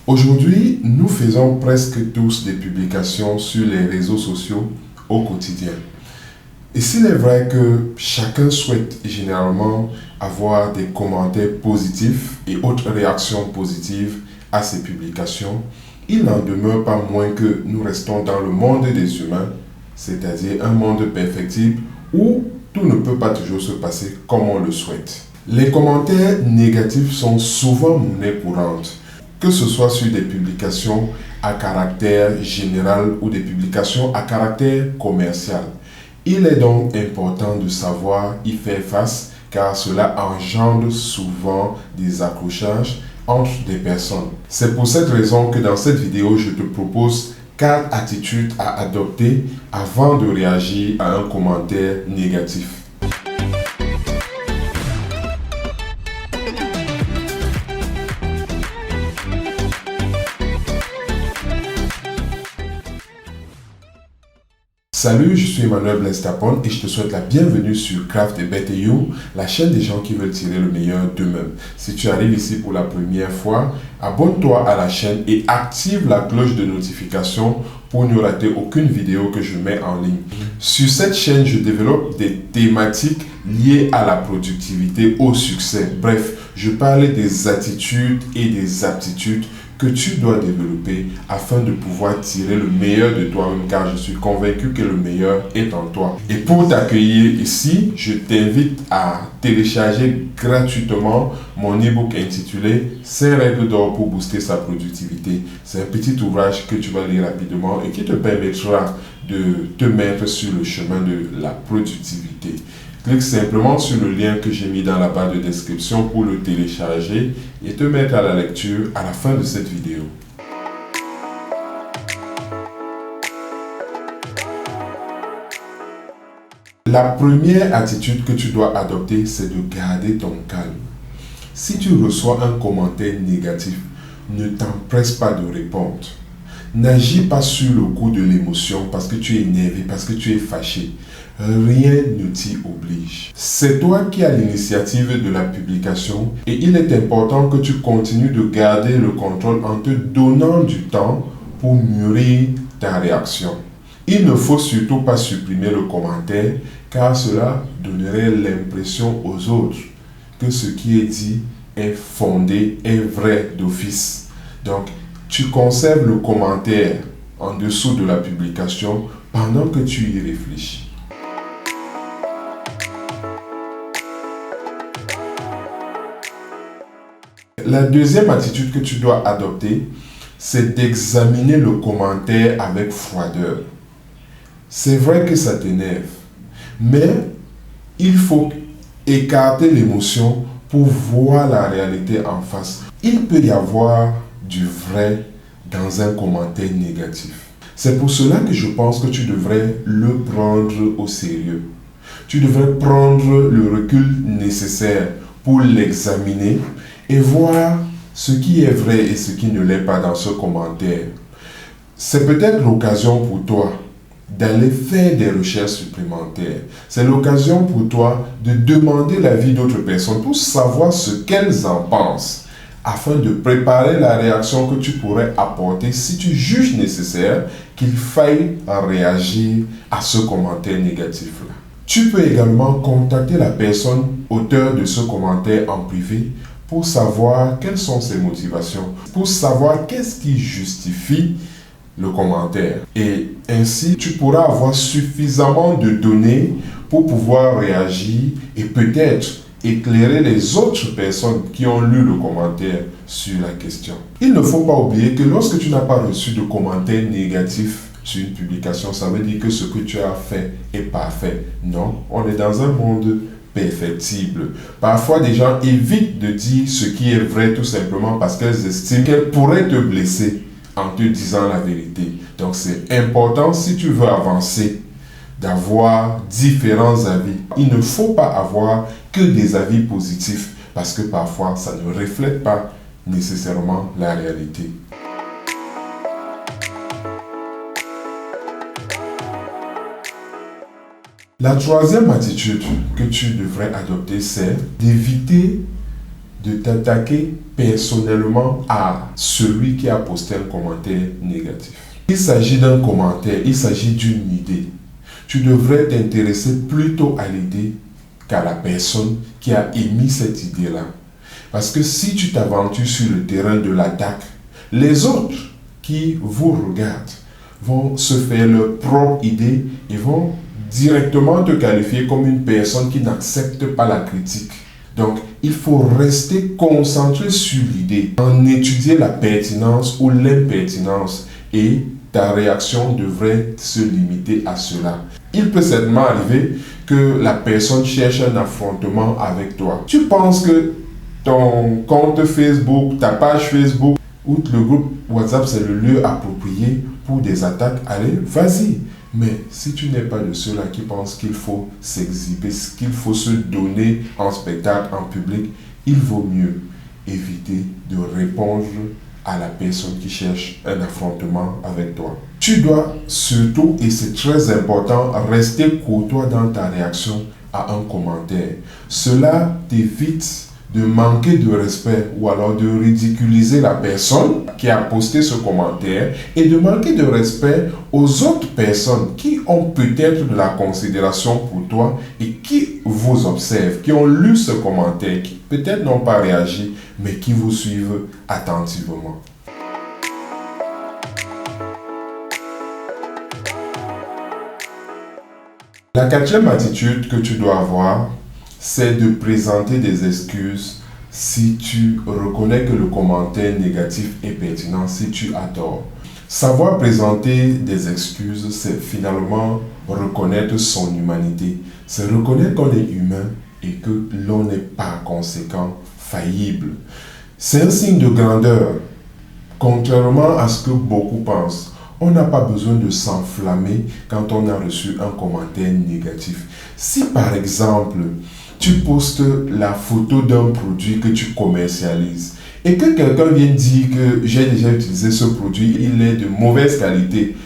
Aujourd'hui, nous faisons presque tous des publications sur les réseaux sociaux au quotidien. Et s'il est vrai que chacun souhaite généralement avoir des commentaires positifs et autres réactions positives à ces publications, il n'en demeure pas moins que nous restons dans le monde des humains, c'est-à-dire un monde perfectible où tout ne peut pas toujours se passer comme on le souhaite. Les commentaires négatifs sont souvent monnaie courante, que ce soit sur des publications à caractère général ou des publications à caractère commercial. Il est donc important de savoir y faire face car cela engendre souvent des accrochages entre des personnes. C'est pour cette raison que dans cette vidéo, je te propose 4 attitudes à adopter avant de réagir à un commentaire négatif. Salut, je suis Emmanuel Blestapon et je te souhaite la bienvenue sur Craft et Better You, la chaîne des gens qui veulent tirer le meilleur d'eux-mêmes. Si tu arrives ici pour la première fois, abonne-toi à la chaîne et active la cloche de notification pour ne rater aucune vidéo que je mets en ligne. Sur cette chaîne, je développe des thématiques liées à la productivité, au succès. Bref, je parle des attitudes et des aptitudes que tu dois développer afin de pouvoir tirer le meilleur de toi-même car je suis convaincu que le meilleur est en toi. Et pour t'accueillir ici, je t'invite à télécharger gratuitement mon e-book intitulé 5 règles d'or pour booster sa productivité. C'est un petit ouvrage que tu vas lire rapidement et qui te permettra de te mettre sur le chemin de la productivité. Clique simplement sur le lien que j'ai mis dans la barre de description pour le télécharger et te mettre à la lecture à la fin de cette vidéo. La première attitude que tu dois adopter, c'est de garder ton calme. Si tu reçois un commentaire négatif, ne t'empresse pas de répondre. N'agis pas sur le coup de l'émotion parce que tu es énervé, parce que tu es fâché. Rien ne t'y oblige. C'est toi qui as l'initiative de la publication et il est important que tu continues de garder le contrôle en te donnant du temps pour mûrir ta réaction. Il ne faut surtout pas supprimer le commentaire car cela donnerait l'impression aux autres que ce qui est dit est fondé, est vrai d'office. Donc, tu conserves le commentaire en dessous de la publication pendant que tu y réfléchis. La deuxième attitude que tu dois adopter, c'est d'examiner le commentaire avec froideur. C'est vrai que ça t'énerve, mais il faut écarter l'émotion pour voir la réalité en face. Il peut y avoir du vrai dans un commentaire négatif. C'est pour cela que je pense que tu devrais le prendre au sérieux. Tu devrais prendre le recul nécessaire pour l'examiner et voir ce qui est vrai et ce qui ne l'est pas dans ce commentaire. C'est peut-être l'occasion pour toi d'aller faire des recherches supplémentaires. C'est l'occasion pour toi de demander l'avis d'autres personnes pour savoir ce qu'elles en pensent, afin de préparer la réaction que tu pourrais apporter si tu juges nécessaire qu'il faille réagir à ce commentaire négatif-là. Tu peux également contacter la personne auteur de ce commentaire en privé pour savoir quelles sont ses motivations, pour savoir qu'est-ce qui justifie le commentaire. Et ainsi, tu pourras avoir suffisamment de données pour pouvoir réagir et peut-être éclairer les autres personnes qui ont lu le commentaire sur la question. Il ne faut pas oublier que lorsque tu n'as pas reçu de commentaire négatif sur une publication, ça veut dire que ce que tu as fait est parfait. Non, on est dans un monde perfectible. Parfois, des gens évitent de dire ce qui est vrai tout simplement parce qu'elles estiment qu'elles pourraient te blesser en te disant la vérité. Donc, c'est important si tu veux avancer d'avoir différents avis. Il ne faut pas avoir que des avis positifs parce que parfois, ça ne reflète pas nécessairement la réalité. La troisième attitude que tu devrais adopter, c'est d'éviter de t'attaquer personnellement à celui qui a posté un commentaire négatif. Il s'agit d'un commentaire, il s'agit d'une idée. Tu devrais t'intéresser plutôt à l'idée qu'à la personne qui a émis cette idée-là. Parce que si tu t'aventures sur le terrain de l'attaque, les autres qui vous regardent vont se faire leur propre idée et vont directement te qualifier comme une personne qui n'accepte pas la critique. Donc, il faut rester concentré sur l'idée, en étudier la pertinence ou l'impertinence et ta réaction devrait se limiter à cela. Il peut certainement arriver que la personne cherche un affrontement avec toi. Tu penses que ton compte Facebook, ta page Facebook ou le groupe WhatsApp, c'est le lieu approprié pour des attaques, allez, vas-y. Mais si tu n'es pas de ceux-là qui pensent qu'il faut s'exhiber, qu'il faut se donner en spectacle, en public, il vaut mieux éviter de répondre à la personne qui cherche un affrontement avec toi. Tu dois surtout, et c'est très important, rester courtois dans ta réaction à un commentaire. Cela t'évite de manquer de respect ou alors de ridiculiser la personne qui a posté ce commentaire et de manquer de respect aux autres personnes qui ont peut-être de la considération pour toi et qui vous observent, qui ont lu ce commentaire, qui peut-être n'ont pas réagi, mais qui vous suivent attentivement. La quatrième attitude que tu dois avoir, c'est de présenter des excuses si tu reconnais que le commentaire négatif est pertinent, si tu as tort. Savoir présenter des excuses, c'est finalement reconnaître son humanité. C'est reconnaître qu'on est humain et que l'on n'est pas conséquent, faillible. C'est un signe de grandeur. Contrairement à ce que beaucoup pensent, on n'a pas besoin de s'enflammer quand on a reçu un commentaire négatif. Si par exemple, tu postes la photo d'un produit que tu commercialises et que quelqu'un vient dire que j'ai déjà utilisé ce produit, il est de mauvaise qualité,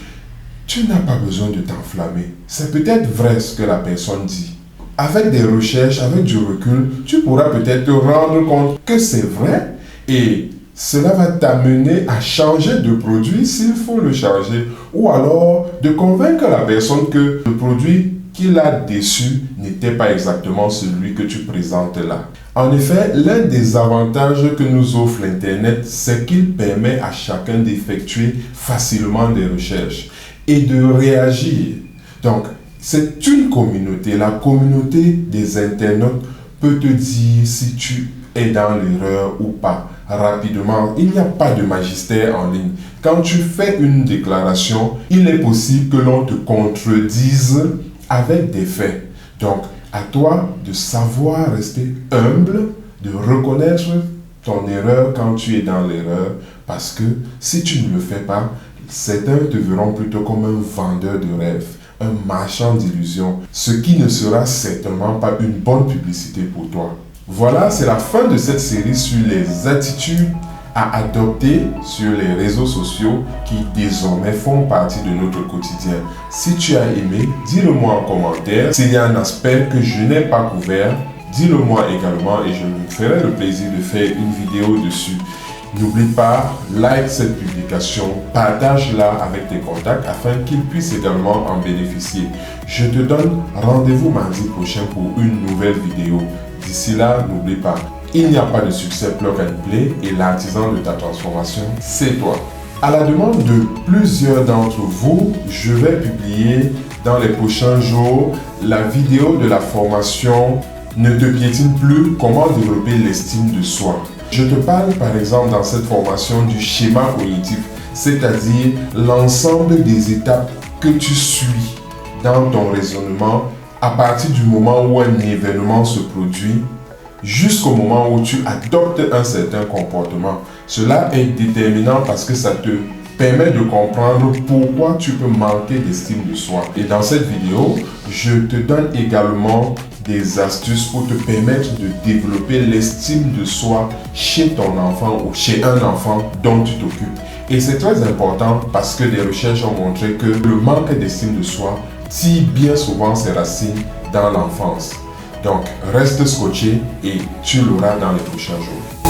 tu n'as pas besoin de t'enflammer. C'est peut-être vrai ce que la personne dit. Avec des recherches, avec du recul, tu pourras peut-être te rendre compte que c'est vrai et cela va t'amener à changer de produit s'il faut le changer ou alors de convaincre la personne que le produit qui l'a déçu n'était pas exactement celui que tu présentes là. En effet, l'un des avantages que nous offre l'Internet, c'est qu'il permet à chacun d'effectuer facilement des recherches et de réagir. Donc, c'est une communauté. La communauté des internautes peut te dire si tu es dans l'erreur ou pas rapidement. Il n'y a pas de magistère en ligne. Quand tu fais une déclaration, il est possible que l'on te contredise avec des faits. Donc, à toi de savoir rester humble, de reconnaître ton erreur quand tu es dans l'erreur, parce que si tu ne le fais pas, certains te verront plutôt comme un vendeur de rêves, un marchand d'illusions, ce qui ne sera certainement pas une bonne publicité pour toi. Voilà, c'est la fin de cette série sur les attitudes à adopter sur les réseaux sociaux qui désormais font partie de notre quotidien. Si tu as aimé, dis-le-moi en commentaire. S'il y a un aspect que je n'ai pas couvert, dis-le-moi également et je me ferai le plaisir de faire une vidéo dessus. N'oublie pas, like cette publication, partage-la avec tes contacts afin qu'ils puissent également en bénéficier. Je te donne rendez-vous mardi prochain pour une nouvelle vidéo. D'ici là, n'oublie pas, il n'y a pas de succès plug and play et l'artisan de ta transformation, c'est toi. À la demande de plusieurs d'entre vous, je vais publier dans les prochains jours la vidéo de la formation Ne te piétine plus, comment développer l'estime de soi. Je te parle par exemple dans cette formation du schéma cognitif, c'est-à-dire l'ensemble des étapes que tu suis dans ton raisonnement à partir du moment où un événement se produit jusqu'au moment où tu adoptes un certain comportement. Cela est déterminant parce que ça te permet de comprendre pourquoi tu peux manquer d'estime de soi. Et dans cette vidéo, je te donne également des astuces pour te permettre de développer l'estime de soi chez ton enfant ou chez un enfant dont tu t'occupes. Et c'est très important parce que des recherches ont montré que le manque d'estime de soi tire bien souvent ses racines dans l'enfance. Donc, reste scotché et tu l'auras dans les prochains jours.